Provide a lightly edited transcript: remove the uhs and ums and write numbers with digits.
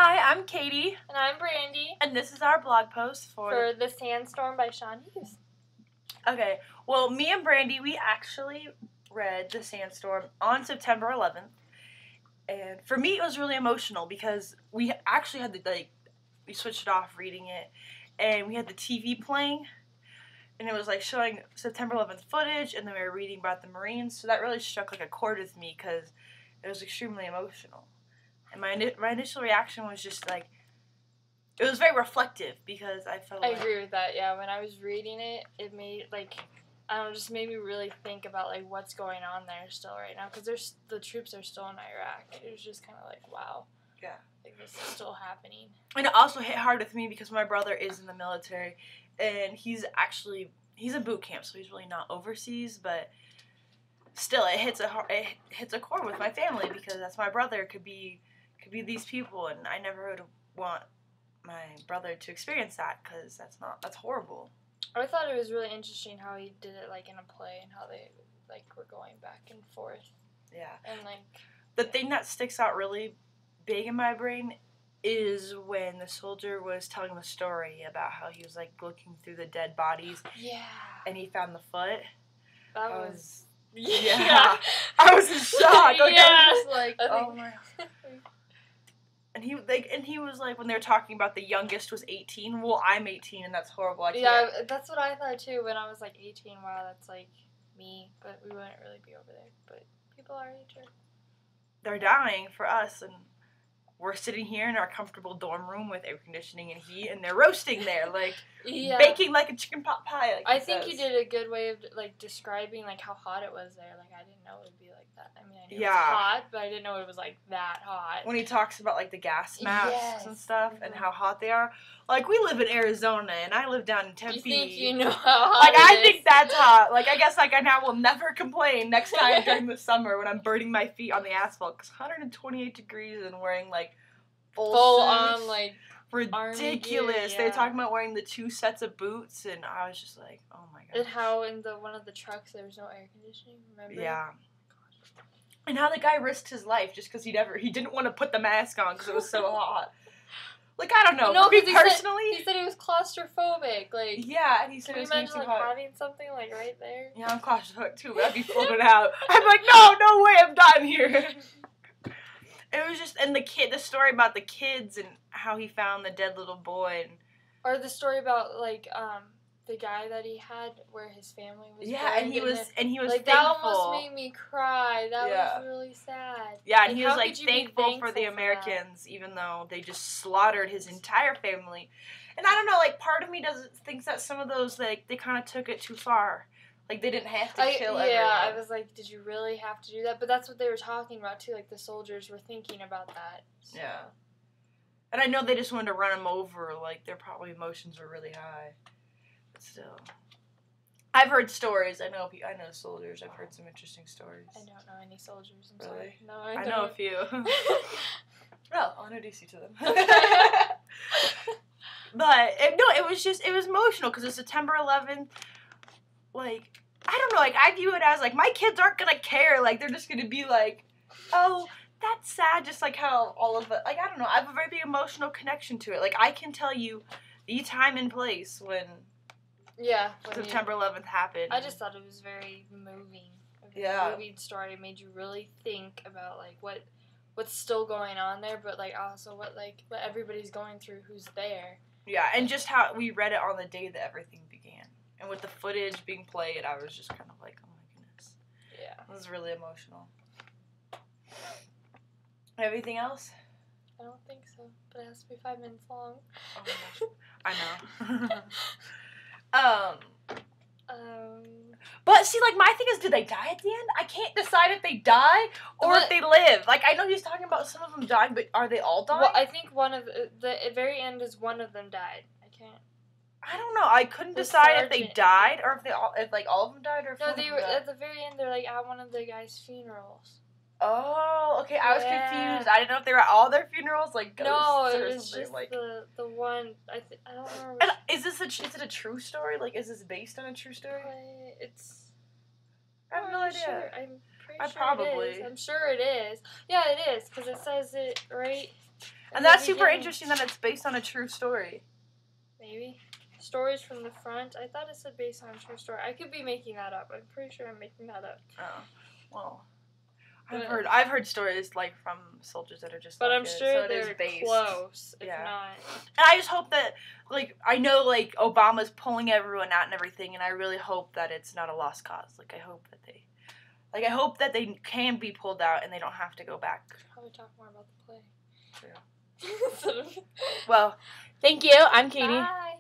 Hi, I'm Katie. And I'm Brandy. And this is our blog post for The Sandstorm by Sean Hughes. Okay, well, me and Brandy, we actually read The Sandstorm on September 11th. And for me, it was really emotional because we actually had we switched it off reading it. And we had the TV playing. And it was showing September 11th footage. And then we were reading about the Marines. So that really struck a chord with me because it was extremely emotional. And my initial reaction was just it was very reflective because I felt I agree with that, yeah. When I was reading it, it made, just made me really think about, what's going on there still right now. Because the troops are still in Iraq. It was just kind of wow. Yeah. This is still happening. And it also hit hard with me because my brother is in the military. And he's a boot camp, so he's really not overseas, but still, it hits a chord with my family because that's my brother. Could be these people, and I never would want my brother to experience that because that's horrible. I thought it was really interesting how he did it in a play and how they were going back and forth. Yeah. And the thing that sticks out really big in my brain is when the soldier was telling the story about how he was looking through the dead bodies. Yeah. And he found the foot. That was yeah. I was in shock. Yeah. I was just oh my. And he was when they were talking about the youngest was 18. Well, I'm 18, and that's horrible. Yeah, that's what I thought too when I was 18. Wow, that's me, but we wouldn't really be over there. But people our age they're dying for us, and we're sitting here in our comfortable dorm room with air conditioning and heat, and they're roasting there, baking like a chicken pot pie. I think you did a good way of describing how hot it was there. I didn't know it would be like that. I mean, I knew it was hot, but I didn't know it was that hot. When he talks about the gas masks and stuff, and how hot they are, we live in Arizona, and I live down in Tempe. You think you know how hot I think that's hot. I guess I now will never complain next time during the summer when I'm burning my feet on the asphalt because 128 degrees and wearing full on ridiculous. They were talking about wearing the 2 sets of boots, and I was just oh my god. And how in one of the trucks there was no air conditioning. Remember? Yeah. And how the guy risked his life just because he didn't want to put the mask on because it was so hot. I don't know. For me personally, he said he was claustrophobic. Yeah, and he said can it was you imagine too hot. having something right there? Yeah, I'm claustrophobic too, but I'd be flipping out. I'm no way, I'm done here. It was just, and the story about the kids and how he found the dead little boy, or the story about the guy that he had where his family was. Yeah, and he was thankful. That almost made me cry. That was really sad. Yeah, and he was thankful for the Americans, even though they just slaughtered his entire family. And I don't know, part of me thinks that some of those they kind of took it too far. They didn't have to kill everyone. Yeah, I was did you really have to do that? But that's what they were talking about too. The soldiers were thinking about that. So. Yeah. And I know they just wanted to run him over. Their probably emotions were really high. But still, I've heard stories. I know soldiers. I've heard some interesting stories. I don't know any soldiers. I'm really? sorry. No, I know a few. Well, I'll introduce you to them. But it was emotional because it's September 11th. I don't know, I view it as, my kids aren't gonna care, they're just gonna be oh, that's sad, just how all of it, I don't know, I have a very big emotional connection to it, I can tell you the time and place when September 11th happened. I just thought it was very moving. Moving story. It made you really think about, what's still going on there, but, also what everybody's going through who's there. Yeah, and just how we read it on the day that everything began. And with the footage being played, I was just kind of oh my goodness. Yeah. It was really emotional. Anything else? I don't think so, but it has to be 5 minutes long. Oh my gosh. I know. But see, my thing is, do they die at the end? I can't decide if they die or if they live. I know he's talking about some of them dying, but are they all dying? Well, I think one of the very end is one of them died. I don't know. I couldn't decide if they died or if all of them died or if no, they were at the very end. They're at one of the guys' funerals. Oh, okay. I was confused. I didn't know if they were at all their funerals, no, it was just the one. I don't remember. And is it a true story? Is this based on a true story? I have no idea. Sure. I'm pretty sure probably. it is. I'm sure it is. Yeah, it is because it says it right. And that's super interesting that it's based on a true story. Maybe. Stories from the front. I thought it said based on a true story. I could be making that up. I'm pretty sure I'm making that up. Oh, well. I've heard stories like from soldiers that are just. But like I'm sure they're close. If not. And I just hope that, like, I know like Obama's pulling everyone out and everything, and I really hope that it's not a lost cause. Like, I hope that they can be pulled out and they don't have to go back. Probably talk more about the play. True. Well, thank you. I'm Katie. Bye.